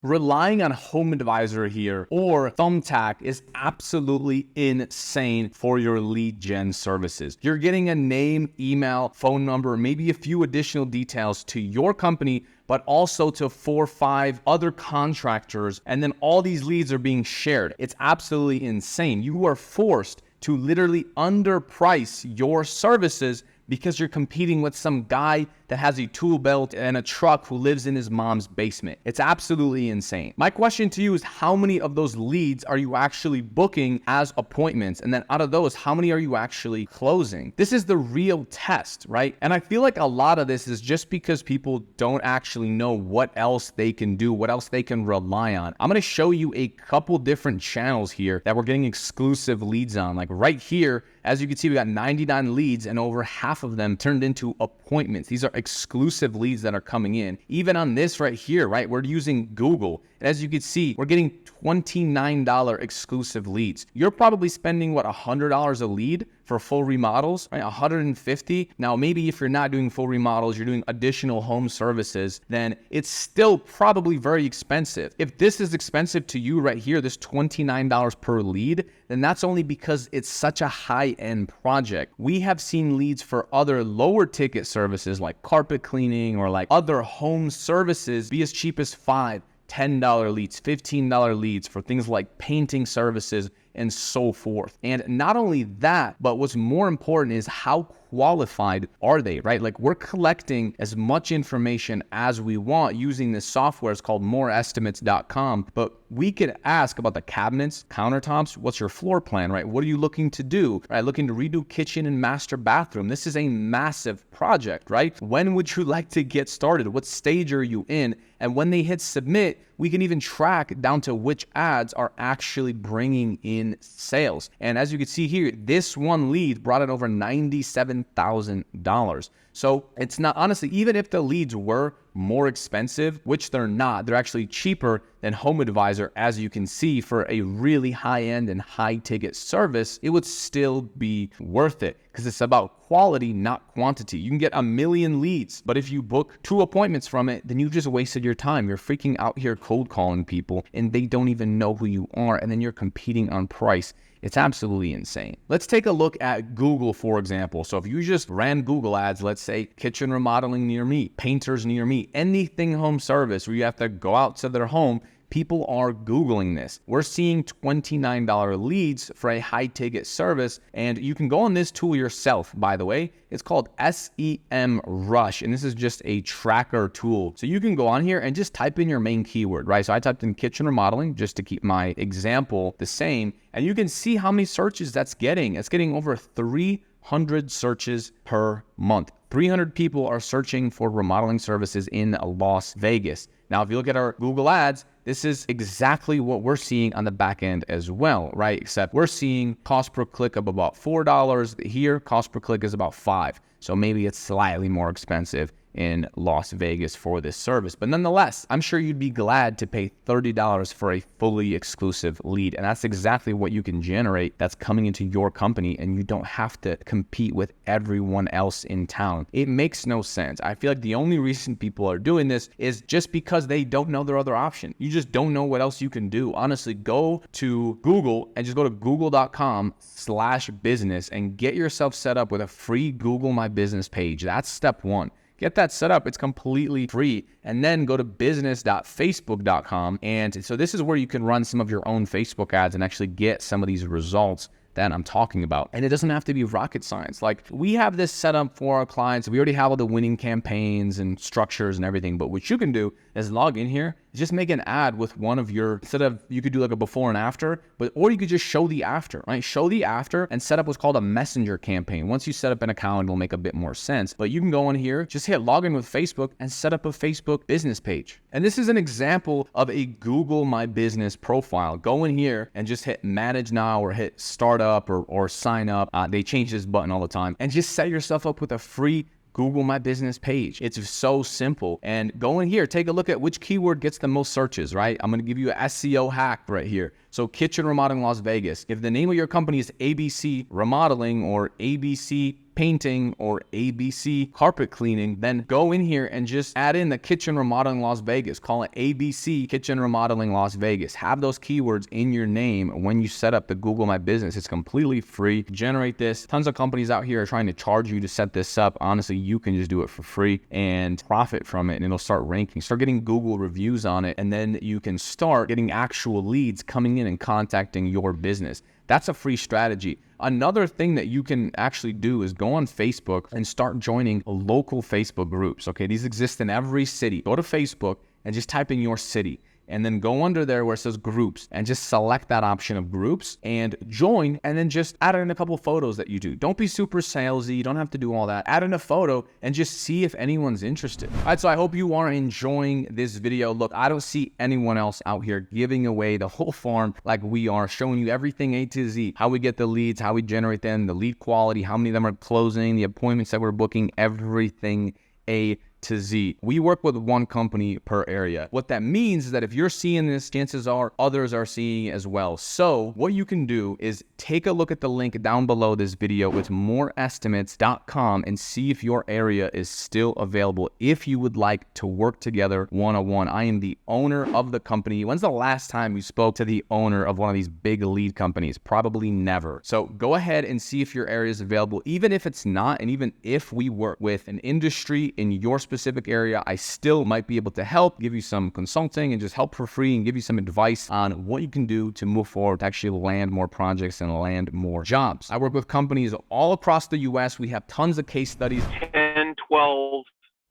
Relying on Homeadvisor here or Thumbtack is absolutely insane for your lead gen services. You're getting a name, email, phone number, maybe a few additional details to your company, but also to 4 or 5 other contractors, and then all these leads are being shared. It's absolutely insane. You are forced to literally underprice your services because you're competing with some guy that has a tool belt and a truck who lives in his mom's basement. It's absolutely insane. My question to you is, how many of those leads are you actually booking as appointments? And then out of those, how many are you actually closing? This is the real test, right? And I feel like a lot of this is just because people don't actually know what else they can do, what else they can rely on. I'm gonna show you a couple different channels here that we're getting exclusive leads on. Like right here, as you can see, we got 99 leads and over half of them turned into appointments. These are exclusive leads that are coming in. Even on this right here, right, we're using Google. And as you can see, we're getting $29 exclusive leads. You're probably spending, what, $100 a lead for full remodels, right? $150. Now, maybe if you're not doing full remodels, you're doing additional home services, then it's still probably very expensive. If this is expensive to you right here, this $29 per lead, then that's only because it's such a high-end project. We have seen leads for other lower ticket services like carpet cleaning or like other home services be as cheap as $5, $10 leads, $15 leads for things like painting services and so forth. And not only that, but what's more important is how qualified are they, right? Like, we're collecting as much information as we want using this software. It's called moreestimates.com, but we could ask about the cabinets, countertops, what's your floor plan, right? What are you looking to do, right? Looking to redo kitchen and master bathroom. This is a massive project, right? When would you like to get started? What stage are you in? And when they hit submit, we can even track down to which ads are actually bringing in sales. And as you can see here, this one lead brought in over $97,000. So it's not, honestly, even if the leads were more expensive, which they're not, they're actually cheaper than Homeadvisor, as you can see, for a really high-end and high-ticket service, it would still be worth it because it's about quality, not quantity. You can get 1 million leads, but if you book 2 appointments from it, then you just wasted your time. You're freaking out here cold calling people and they don't even know who you are, and then you're competing on price. It's absolutely insane. Let's take a look at Google, for example. So if you just ran Google ads, let's say kitchen remodeling near me, painters near me, anything home service where you have to go out to their home, people are Googling this. We're seeing $29 leads for a high ticket service, and you can go on this tool yourself, by the way. It's called SEM Rush, and this is just a tracker tool. So you can go on here and just type in your main keyword, right? So I typed in kitchen remodeling just to keep my example the same, and you can see how many searches that's getting. It's getting over 300 searches per month. 300 people are searching for remodeling services in Las Vegas. Now, if you look at our Google ads, this is exactly what we're seeing on the back end as well, right? Except we're seeing cost per click of about $4. Here, cost per click is about $5. So maybe it's slightly more expensive in Las Vegas for this service. But nonetheless, I'm sure you'd be glad to pay $30 for a fully exclusive lead. And that's exactly what you can generate that's coming into your company, and you don't have to compete with everyone else in town. It makes no sense. I feel like the only reason people are doing this is just because they don't know their other option. You just don't know what else you can do. Honestly, go to Google and just go to google.com/business and get yourself set up with a free Google My Business page. That's step one. Get that set up. It's completely free. And then go to business.facebook.com. And so this is where you can run some of your own Facebook ads and actually get some of these results that I'm talking about. And it doesn't have to be rocket science. Like, we have this set up for our clients. We already have all the winning campaigns and structures and everything. But what you can do is log in here, just make an ad with one of your, instead of, you could do like a before and after, or you could just show the after, right? Show the after and set up what's called a messenger campaign. Once you set up an account, it'll make a bit more sense. But you can go in here, just hit login with Facebook and set up a Facebook business page. And this is an example of a Google My Business profile. Go in here and just hit manage now or hit start up or sign up. They change this button all the time, and just set yourself up with a free Google My Business page. It's so simple. And go in here, take a look at which keyword gets the most searches, right? I'm going to give you an SEO hack right here. So kitchen remodeling Las Vegas. If the name of your company is ABC Remodeling or ABC painting or ABC carpet cleaning, then go in here and just add in the kitchen remodeling Las Vegas. Call it ABC kitchen remodeling Las Vegas. Have those keywords in your name when you set up the Google My Business. It's completely free. Generate this. Tons of companies out here are trying to charge you to set this up. Honestly, you can just do it for free and profit from it, and it'll start ranking. Start getting Google reviews on it, and then you can start getting actual leads coming in and contacting your business. That's a free strategy. Another thing that you can actually do is go on Facebook and start joining local Facebook groups. Okay, these exist in every city. Go to Facebook and just type in your city, and then go under there where it says groups and just select that option of groups and join, and then just add in a couple photos that you do. Don't be super salesy. You don't have to do all that. Add in a photo and just see if anyone's interested. All right, so I hope you are enjoying this video. Look, I don't see anyone else out here giving away the whole farm like we are, showing you everything A to Z, how we get the leads, how we generate them, the lead quality, how many of them are closing, the appointments that we're booking, everything A to Z. We work with one company per area. What that means is that if you're seeing this, chances are others are seeing it as well. So what you can do is take a look at the link down below this video with moreestimates.com and see if your area is still available if you would like to work together one-on-one. I am the owner of the company. When's the last time you spoke to the owner of one of these big lead companies? Probably never. So go ahead and see if your area is available. Even if it's not, and even if we work with an industry in your specific area, I still might be able to help, give you some consulting and just help for free and give you some advice on what you can do to move forward, to actually land more projects and land more jobs. I work with companies all across the US. We have tons of case studies. 10, 12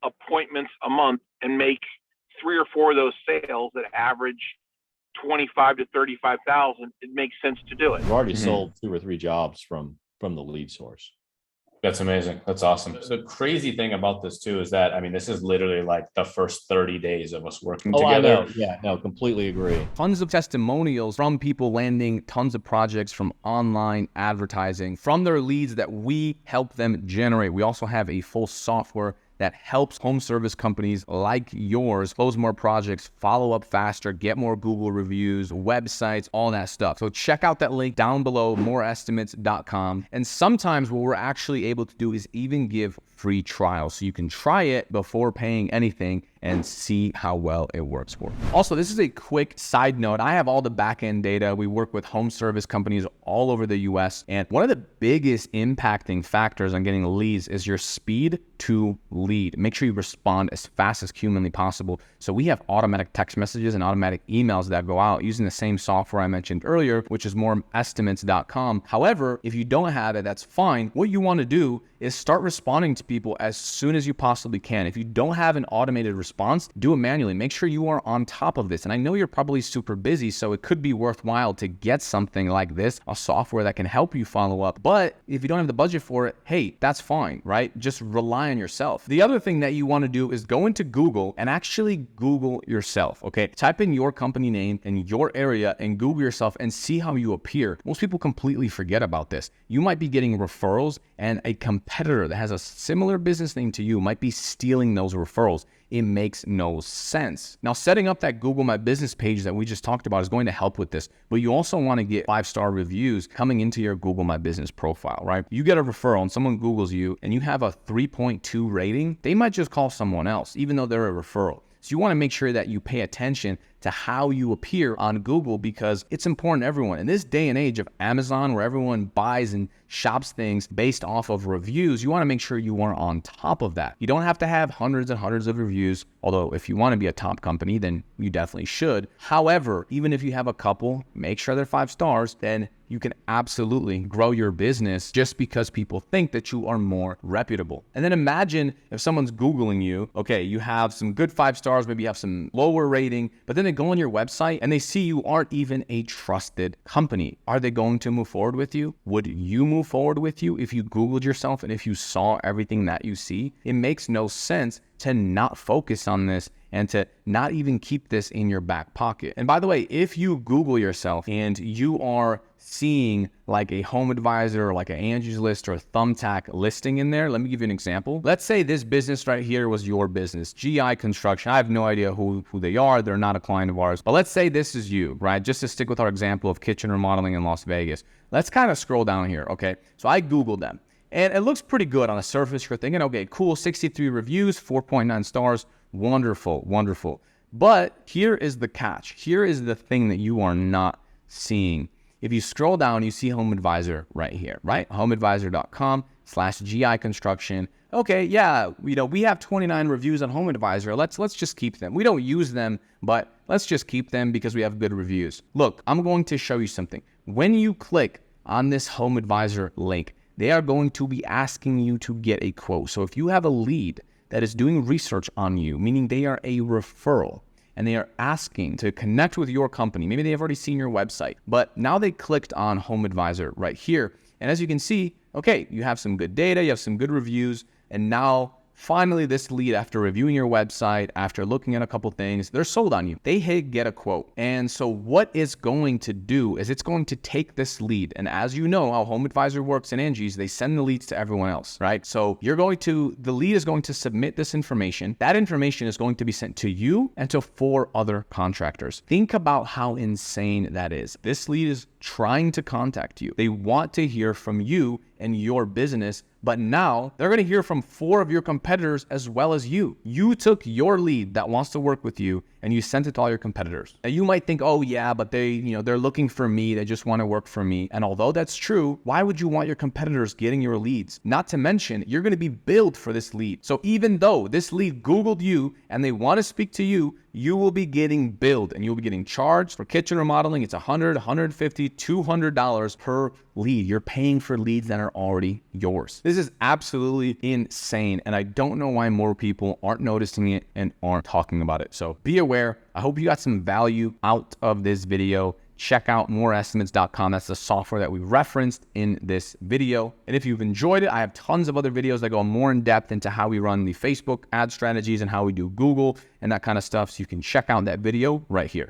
appointments a month and make 3 or 4 of those sales that average 25 to 35,000. It makes sense to do it. We've already sold 2 or 3 jobs from the lead source. That's amazing. That's awesome. So the crazy thing about this too is that, I mean, this is literally like the first 30 days of us working together. I know. Yeah, no, completely agree. Tons of testimonials from people landing tons of projects from online advertising, from their leads that we help them generate. We also have a full software that helps home service companies like yours close more projects, follow up faster, get more Google reviews, websites, all that stuff. So check out that link down below, moreestimates.com. And sometimes what we're actually able to do is even give free trials, so you can try it before paying anything and see how well it works for you. Also, this is a quick side note. I have all the back-end data. We work with home service companies all over the US. And one of the biggest impacting factors on getting leads is your speed to lead. Make sure you respond as fast as humanly possible. So we have automatic text messages and automatic emails that go out using the same software I mentioned earlier, which is moreestimates.com. However, if you don't have it, that's fine. What you want to do is start responding to people as soon as you possibly can. If you don't have an automated response, do it manually. Make sure you are on top of this. And I know you're probably super busy, so it could be worthwhile to get something like this, a software that can help you follow up. But if you don't have the budget for it, hey, that's fine, right? Just rely on yourself. The other thing that you want to do is go into Google and actually Google yourself, okay? Type in your company name and your area and Google yourself and see how you appear. Most people completely forget about this. You might be getting referrals, and a competitor that has a similar business name to you might be stealing those referrals. It makes no sense. Now, setting up that Google My Business page that we just talked about is going to help with this, but you also want to get 5-star reviews coming into your Google My Business profile, right? You get a referral and someone Googles you and you have a 3.2 rating, they might just call someone else, even though they're a referral. So you want to make sure that you pay attention to how you appear on Google, because it's important to everyone. In this day and age of Amazon, where everyone buys and shops things based off of reviews, you want to make sure you are on top of that. You don't have to have hundreds and hundreds of reviews, although if you want to be a top company, then you definitely should. However, even if you have a couple, make sure they're 5 stars, then you can absolutely grow your business just because people think that you are more reputable. And then imagine if someone's Googling you, okay, you have some good 5 stars, maybe you have some lower rating, but then they go on your website and they see you aren't even a trusted company. Are they going to move forward with you? Would you move forward with you if you Googled yourself and if you saw everything that you see? It makes no sense to not focus on this and to not even keep this in your back pocket. And by the way, if you Google yourself and you are seeing like a Homeadvisor or like an Angie's List or a Thumbtack listing in there, let me give you an example. Let's say this business right here was your business, GI Construction. I have no idea who they are. They're not a client of ours. But let's say this is you, right? Just to stick with our example of kitchen remodeling in Las Vegas. Let's kind of scroll down here, okay? So I Googled them. And it looks pretty good on the surface. You're thinking, okay, cool, 63 reviews, 4.9 stars, wonderful, wonderful. But here is the catch. Here is the thing that you are not seeing. If you scroll down, you see Homeadvisor right here, right? Homeadvisor.com/GI construction. Okay, yeah, we have 29 reviews on Homeadvisor. Let's just keep them. We don't use them, but let's just keep them because we have good reviews. Look, I'm going to show you something. When you click on this Homeadvisor link, they are going to be asking you to get a quote. So if you have a lead that is doing research on you, meaning they are a referral, and they are asking to connect with your company. Maybe they've already seen your website, but now they clicked on Homeadvisor right here. And as you can see, okay, you have some good data, you have some good reviews, and now finally this lead, after reviewing your website, after looking at a couple things, they're sold on you. They hit get a quote. And so what it's going to do is it's going to take this lead. And as you know how Homeadvisor works in Angie's, they send the leads to everyone else, right? So the lead is going to submit this information. That information is going to be sent to you and to 4 other contractors. Think about how insane that is. This lead is trying to contact you. They want to hear from you and your business, but now they're going to hear from 4 of your competitors as well as you. You took your lead that wants to work with you and you sent it to all your competitors. Now you might think, oh yeah, but they're looking for me. They just want to work for me. And although that's true, why would you want your competitors getting your leads? Not to mention, you're going to be billed for this lead. So even though this lead Googled you and they want to speak to you, you will be getting billed and you'll be getting charged for kitchen remodeling. It's $100, $150, $200 per lead. You're paying for leads that are already yours. This is absolutely insane. And I don't know why more people aren't noticing it and aren't talking about it. So be aware. I hope you got some value out of this video. Check out moreestimates.com. That's the software that we referenced in this video. And if you've enjoyed it, I have tons of other videos that go more in depth into how we run the Facebook ad strategies and how we do Google and that kind of stuff. So you can check out that video right here.